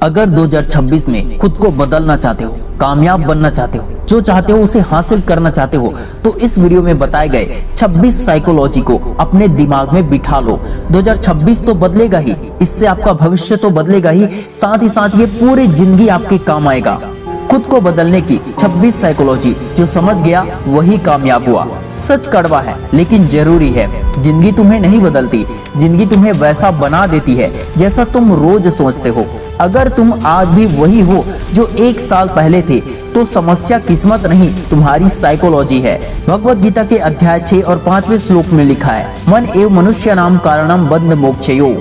अगर 2026 में खुद को बदलना चाहते हो, कामयाब बनना चाहते हो, जो चाहते हो उसे हासिल करना चाहते हो, तो इस वीडियो में बताए गए 26 साइकोलॉजी को अपने दिमाग में बिठा लो। 2026 तो बदलेगा ही, इससे आपका भविष्य तो बदलेगा ही साथ ये पूरी जिंदगी आपके काम आएगा। खुद को बदलने की 26 साइकोलॉजी जो समझ गया वही कामयाब हुआ। सच कड़वा है लेकिन जरूरी है। जिंदगी तुम्हें नहीं बदलती, जिंदगी तुम्हें वैसा बना देती है जैसा तुम रोज सोचते हो। अगर तुम आज भी वही हो जो 1 साल पहले थे, तो समस्या किस्मत नहीं, तुम्हारी साइकोलॉजी है। भगवत गीता के अध्याय 6 और 5वें श्लोक में लिखा है, मन एव मनुष्य नाम कारणम बंध मोक्षयो,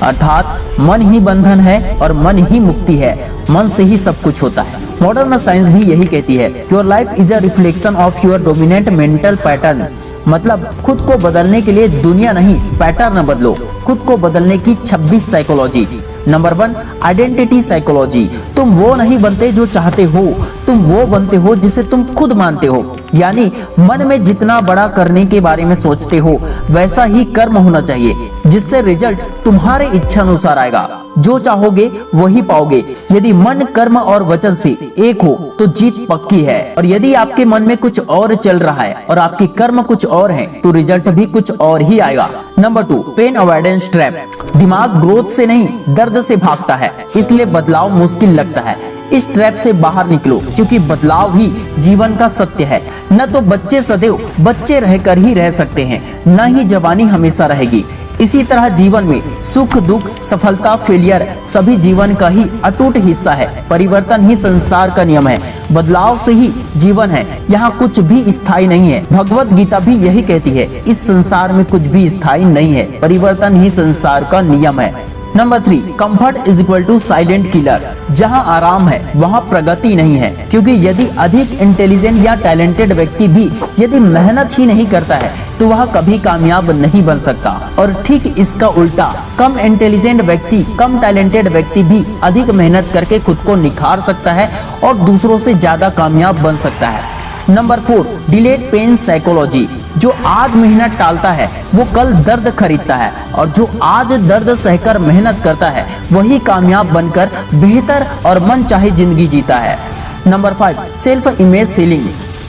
अर्थात मन ही बंधन है और मन ही मुक्ति है। मन से ही सब कुछ होता है। मॉडर्न साइंस भी यही कहती है, your life is a reflection of your dominant mental pattern. मतलब खुद को बदलने के लिए दुनिया नहीं, पैटर्न बदलो। खुद को बदलने की 26 साइकोलॉजी। Number 1, identity psychology. तुम वो नहीं बनते जो चाहते हो, तुम वो बनते हो जिसे तुम खुद मानते हो। यानी मन में जितना बड़ा करने के बारे में सोचते हो वैसा ही कर्म होना चाहिए, जिससे रिजल्ट तुम्हारे इच्छा अनुसार आएगा। जो चाहोगे वही पाओगे। यदि मन, कर्म और वचन से एक हो तो जीत पक्की है। और यदि आपके मन में कुछ और चल रहा है और आपके कर्म कुछ और हैं, तो रिजल्ट भी कुछ और ही आएगा। Number 2, pain avoidance trap. दिमाग ग्रोथ से नहीं, दर्द से भागता है, इसलिए बदलाव मुश्किल लगता है। इस ट्रैप से बाहर निकलो, क्योंकि बदलाव ही जीवन का सत्य है। न तो बच्चे सदैव बच्चे रहकर ही रह सकते हैं, न ही जवानी हमेशा रहेगी। इसी तरह जीवन में सुख दुख, सफलता, फेलियर सभी जीवन का ही अटूट हिस्सा है। परिवर्तन ही संसार का नियम है। बदलाव से ही जीवन है, यहाँ कुछ भी स्थायी नहीं है। भगवत गीता भी यही कहती है, इस संसार में कुछ भी स्थायी नहीं है, परिवर्तन ही संसार का नियम है। Number 3, comfort is equal to silent killer. जहाँ आराम है वहाँ प्रगति नहीं है, क्योंकि यदि अधिक इंटेलिजेंट या टैलेंटेड व्यक्ति भी यदि मेहनत ही नहीं करता है तो वह कभी कामयाब नहीं बन सकता। और ठीक इसका उल्टा, कम इंटेलिजेंट व्यक्ति, कम टैलेंटेड व्यक्ति भी अधिक मेहनत करके खुद को निखार सकता है और दूसरों से ज्यादा कामयाब बन सकता है। Number 4, delayed pain psychology. जो आज मेहनत टालता है वो कल दर्द खरीदता है, और जो आज दर्द सहकर मेहनत करता है वही कामयाब बनकर बेहतर और मनचाही जिंदगी जीता है। Number 5, self image ceiling.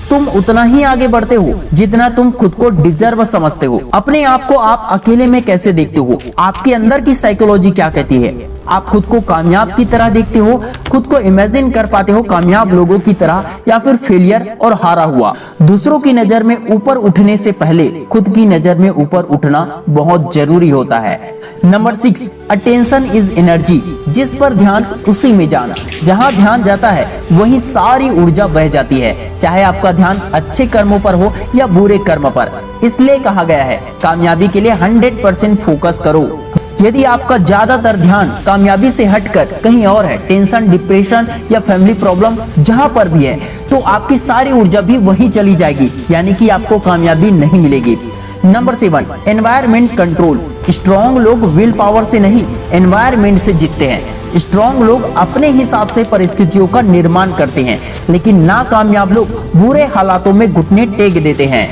तुम उतना ही आगे बढ़ते हो जितना तुम खुद को डिजर्व समझते हो। अपने आप को आप अकेले में कैसे देखते हो, आपके अंदर की साइकोलॉजी क्या कहती है। आप खुद को कामयाब की तरह देखते हो, खुद को इमेजिन कर पाते हो कामयाब लोगों की तरह, या फिर फेलियर और हारा हुआ। दूसरों की नजर में ऊपर उठने से पहले खुद की नजर में ऊपर उठना बहुत जरूरी होता है। Number 6, attention is energy. जिस पर ध्यान उसी में जान। जहाँ ध्यान जाता है वहीं सारी ऊर्जा बह जाती है, चाहे आपका ध्यान अच्छे कर्मों पर हो या बुरे कर्म पर। इसलिए कहा गया है, कामयाबी के लिए 100% फोकस करो। यदि आपका ज्यादातर ध्यान कामयाबी से हटकर कहीं और है, टेंशन, डिप्रेशन या फैमिली प्रॉब्लम जहां पर भी है, तो आपकी सारी ऊर्जा भी वहीं चली जाएगी, यानी कि आपको कामयाबी नहीं मिलेगी। Number 7, environment control. स्ट्रॉन्ग लोग विल पावर से नहीं, एनवायरमेंट से जीतते हैं। स्ट्रॉन्ग लोग अपने हिसाब से परिस्थितियों का निर्माण करते हैं, लेकिन नाकामयाब लोग बुरे हालातों में घुटने टेक देते हैं।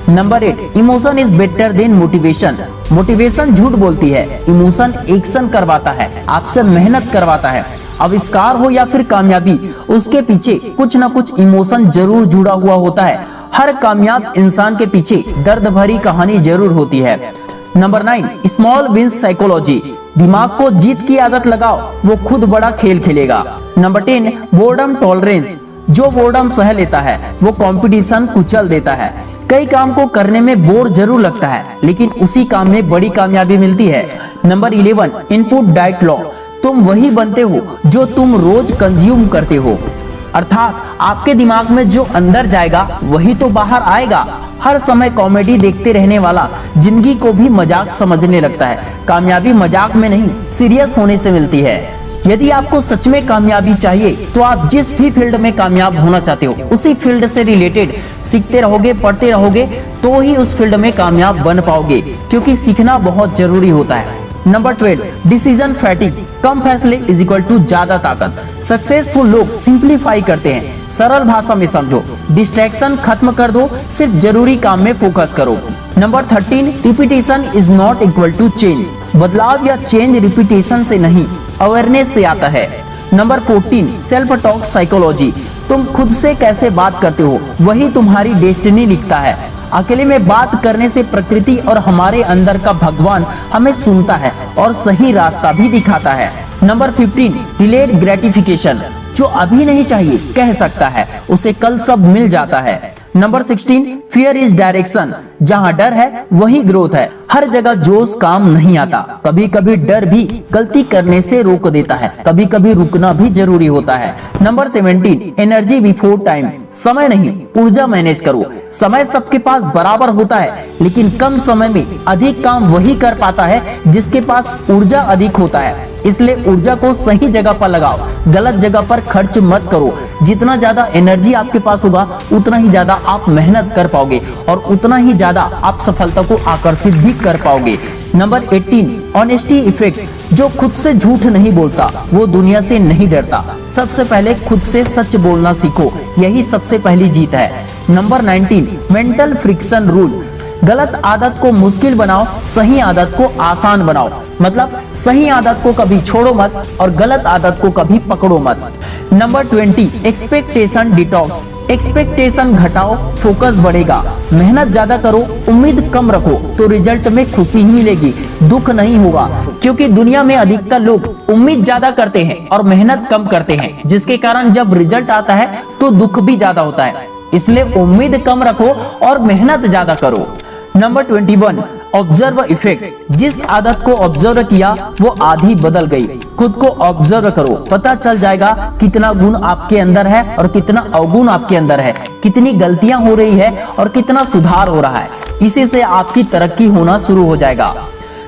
Number 8, emotion is better than motivation. Motivation झूठ बोलती है, इमोशन एक्शन करवाता है, आपसे मेहनत करवाता है। आविष्कार हो या फिर कामयाबी, उसके पीछे कुछ ना कुछ इमोशन जरूर जुड़ा हुआ होता है। हर कामयाब इंसान के पीछे दर्द भरी कहानी जरूर होती है। Number 9, small wins psychology. दिमाग को जीत की आदत लगाओ, वो खुद बड़ा खेल खेलेगा। Number 10, boredom tolerance. जो बोर्डम सह लेता है वो कंपटीशन कुचल देता है। कई काम को करने में बोर जरूर लगता है, लेकिन उसी काम में बड़ी कामयाबी मिलती है। Number 11, input diet law. तुम वही बनते हो जो तुम रोज कंज्यूम करते हो, अर्थात आपके दिमाग में जो अंदर जाएगा वही तो बाहर आएगा। हर समय कॉमेडी देखते रहने वाला जिंदगी को भी मजाक समझने लगता है। कामयाबी मजाक में नहीं, सीरियस होने से मिलती है। यदि आपको सच में कामयाबी चाहिए तो आप जिस भी फील्ड में कामयाब होना चाहते हो उसी फील्ड से रिलेटेड सीखते रहोगे, पढ़ते रहोगे, तो ही उस फील्ड में कामयाब बन पाओगे, क्योंकि सीखना बहुत जरूरी होता है। Number 12, decision fatigue. कम फैसले इज इक्वल टू ज्यादा ताकत। सक्सेसफुल लोग सिंप्लीफाई करते हैं, सरल भाषा में समझो, डिस्ट्रैक्शन खत्म कर दो, सिर्फ जरूरी काम में फोकस करो। Number 13, repetition is not equal to change. बदलाव या चेंज रिपीटेशन से नहीं, अवेयरनेस से आता है। Number 14 self talk psychology. तुम खुद से कैसे बात करते हो वही तुम्हारी डेस्टिनी लिखता है। अकेले में बात करने से प्रकृति और हमारे अंदर का भगवान हमें सुनता है और सही रास्ता भी दिखाता है। Number 15 delayed gratification. जो अभी नहीं चाहिए कह सकता है, उसे कल सब मिल जाता है। Number 16 fear is direction. जहाँ डर है वही ग्रोथ है। हर जगह जोश काम नहीं आता, कभी कभी डर भी गलती करने से रोक देता है, कभी कभी रुकना भी जरूरी होता है। Number 17 energy before time. समय नहीं, ऊर्जा मैनेज करो। समय सबके पास बराबर होता है, लेकिन कम समय में अधिक काम वही कर पाता है जिसके पास ऊर्जा अधिक होता है। इसलिए ऊर्जा को सही जगह पर लगाओ, गलत जगह पर खर्च मत करो। जितना ज्यादा एनर्जी आपके पास होगा उतना ही ज्यादा आप मेहनत कर पाओगे और उतना ही ज्यादा आप सफलता को आकर्षित भी कर पाओगे। Number 18 honesty effect. जो खुद से झूठ नहीं बोलता वो दुनिया से नहीं डरता। सबसे पहले खुद से सच बोलना सीखो, यही सबसे पहली जीत है। Number 19 mental friction rule. गलत आदत को मुश्किल बनाओ, सही आदत को आसान बनाओ। मतलब सही आदत को कभी छोड़ो मत और गलत आदत को कभी पकड़ो मत। Number 20 expectation detox. एक्सपेक्टेशन घटाओ, फोकस बढ़ेगा। मेहनत ज्यादा करो, उम्मीद कम रखो तो रिजल्ट में खुशी ही मिलेगी, दुख नहीं होगा। क्योंकि दुनिया में अधिकतर लोग उम्मीद ज्यादा करते हैं और मेहनत कम करते हैं, जिसके कारण जब रिजल्ट आता है तो दुख भी ज्यादा होता है। इसलिए उम्मीद कम रखो और मेहनत ज्यादा करो। Number 21 observe effect. जिस आदत को ऑब्जर्व किया वो आधी बदल गई। खुद को ऑब्जर्व करो, पता चल जाएगा कितना गुण आपके अंदर है और कितना अवगुण आपके अंदर है, कितनी गलतियां हो रही है और कितना सुधार हो रहा है। इसी से आपकी तरक्की होना शुरू हो जाएगा।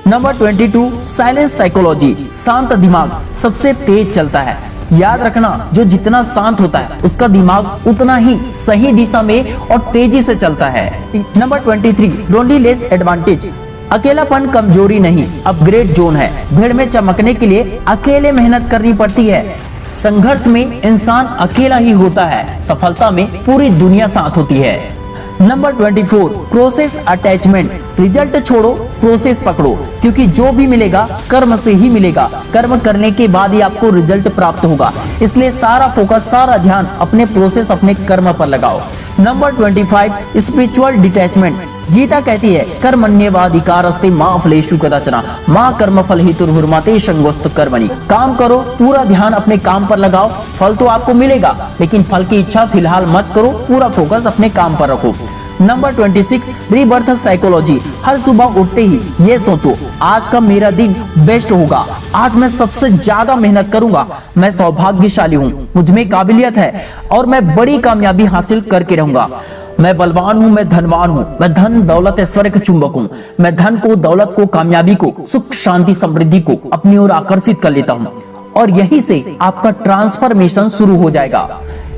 Number 22 silence psychology. शांत दिमाग सबसे तेज चलता है। याद रखना, जो जितना शांत होता है उसका दिमाग उतना ही सही दिशा में और तेजी से चलता है। Number 23 loneliness advantage. अकेलापन कमजोरी नहीं, अपग्रेड जोन है। भीड़ में चमकने के लिए अकेले मेहनत करनी पड़ती है। संघर्ष में इंसान अकेला ही होता है, सफलता में पूरी दुनिया साथ होती है। Number 24 process attachment. रिजल्ट छोड़ो, प्रोसेस पकड़ो, क्योंकि जो भी मिलेगा कर्म से ही मिलेगा। कर्म करने के बाद ही आपको रिजल्ट प्राप्त होगा। इसलिए सारा फोकस, सारा ध्यान अपने प्रोसेस, अपने कर्म पर लगाओ। Number 25 spiritual detachment. गीता कहती है कर्मण्येवाधिकारस्ते मा फलेषु कदाचन मा कर्मफल हेतुर्भुर्मा संगोस्त कर्मणि। काम करो, पूरा ध्यान अपने काम पर लगाओ, फल तो आपको मिलेगा, लेकिन फल की इच्छा फिलहाल मत करो, पूरा फोकस अपने काम पर रखो। Number 26 rebirth psychology. हर सुबह उठते ही ये सोचो आज का मेरा दिन बेस्ट होगा, आज मैं सबसे ज्यादा मेहनत करूंगा, मैं सौभाग्यशाली हूँ, मुझ में काबिलियत है और मैं बड़ी कामयाबी हासिल करके रहूंगा। मैं बलवान हूँ, मैं धनवान हूँ, मैं धन दौलत ऐश्वर्य का चुंबक हूँ। मैं धन को, दौलत को, कामयाबी को, सुख शांति समृद्धि को अपनी ओर आकर्षित कर लेता हूँ और यहीं से आपका ट्रांसफॉर्मेशन शुरू हो जाएगा।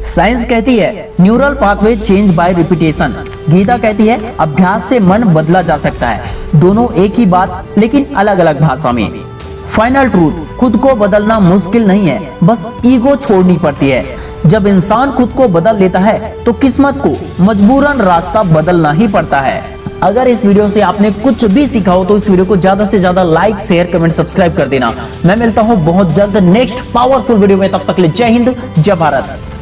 साइंस कहती है neural pathway change by repetition. Gita कहती है अभ्यास से मन बदला जा सकता है। दोनों एक ही बात, लेकिन अलग अलग भाषा में। फाइनल ट्रूथ, खुद को बदलना मुश्किल नहीं है, बस ईगो छोड़नी पड़ती है। जब इंसान खुद को बदल लेता है तो किस्मत को मजबूरन रास्ता बदलना ही पड़ता है। अगर इस वीडियो से आपने कुछ भी सीखा हो तो इस वीडियो को ज्यादा से ज्यादा लाइक, शेयर, कमेंट, सब्सक्राइब कर देना। मैं मिलता हूँ बहुत जल्द नेक्स्ट पावरफुल वीडियो में, तब तक के लिए जय हिंद, जय भारत।